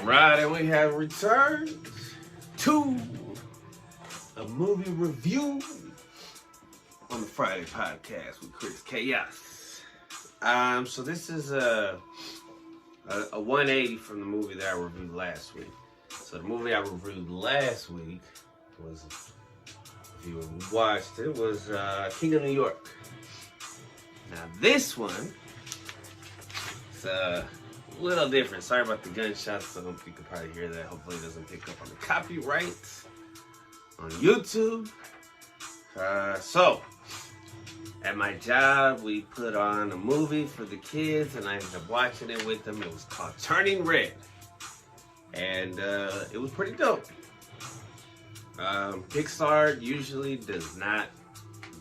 Alright, and we have returned to a movie review on the Friday podcast with Chris Chaos. So this is a 180 from the movie that I reviewed last week. So the movie I reviewed last week was, if you watched it, was King of New York. Now this one, it's a little different. Sorry about the gunshots. So you can probably hear that. Hopefully it doesn't pick up on the copyrights on YouTube. So at my job, we put on a movie for the kids, and I ended up watching it with them. It was called Turning Red, and it was pretty dope. Pixar usually does not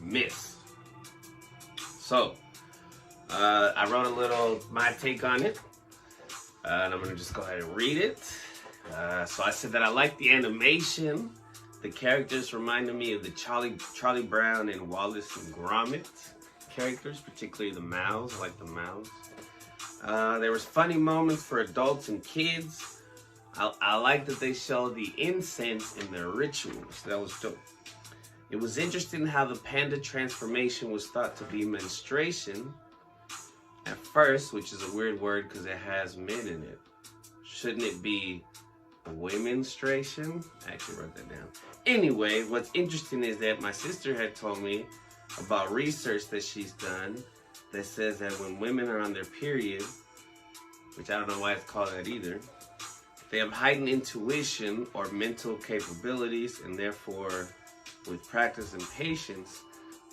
miss. So I wrote a little my take on it, and I'm gonna just go ahead and read it. So I said that I like the animation. The characters reminded me of the Charlie Brown and Wallace and Gromit characters, particularly the mouths. I like the mouths. There was funny moments for adults and kids. I like that they show the incense in their rituals. That was dope. It was interesting how the panda transformation was thought to be menstruation at first, which is a weird word because it has men in it. Shouldn't it be womenstration? I actually wrote that down. Anyway, what's interesting is that my sister had told me about research that she's done that says that when women are on their period, which I don't know why it's called that either, they have heightened intuition or mental capabilities, and therefore, with practice and patience,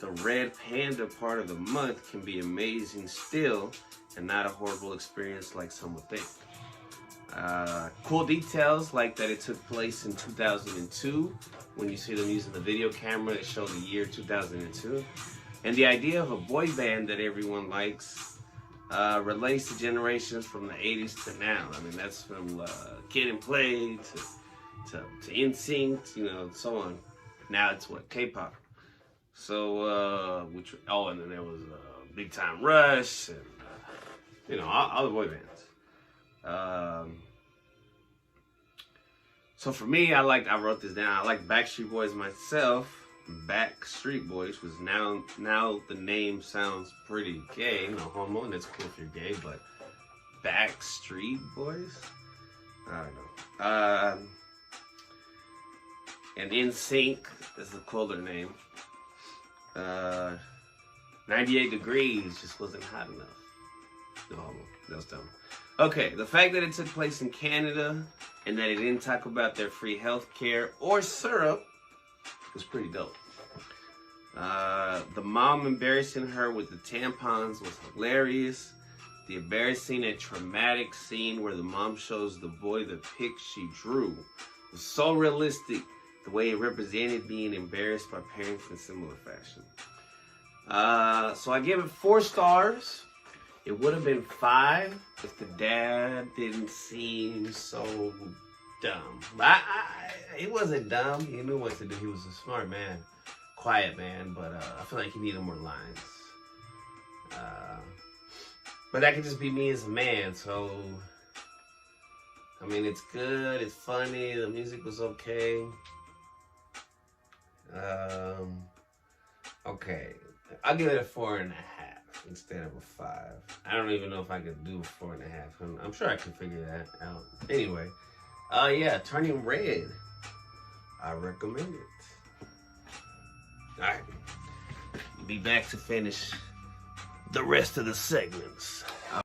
the red panda part of the month can be amazing still and not a horrible experience like some would think. Cool details like that it took place in 2002 when you see them using the video camera that showed the year 2002. And the idea of a boy band that everyone likes relates to generations from the 80s to now. I mean, that's from Kid and Play to NSYNC, you know, so on. Now it's what? K-pop. So, and then there was Big Time Rush and, you know, all the boy bands. So for me, I wrote this down. I like Backstreet Boys myself. Backstreet Boys was now the name sounds pretty gay, no homo, and it's cool if you're gay, but Backstreet Boys? I don't know. And NSYNC is a cooler name. 98 Degrees just wasn't hot enough. No homo. That was dumb. Okay, the fact that it took place in Canada and that it didn't talk about their free health care or syrup was pretty dope. The mom embarrassing her with the tampons was hilarious. The embarrassing and traumatic scene where the mom shows the boy the pic she drew was so realistic, the way it represented being embarrassed by parents in similar fashion. So I give it 4 stars. It would have been 5 if the dad didn't seem so dumb. He wasn't dumb. He knew what to do. He was a smart man, quiet man, but I feel like he needed more lines. But that could just be me as a man, so I mean, it's good, it's funny, the music was okay. Okay, I'll give it a 4.5 instead of a 5. I don't even know if I could do a 4.5. I'm sure I can figure that out. Anyway, yeah, Turning Red. I recommend it. Alright, be back to finish the rest of the segments.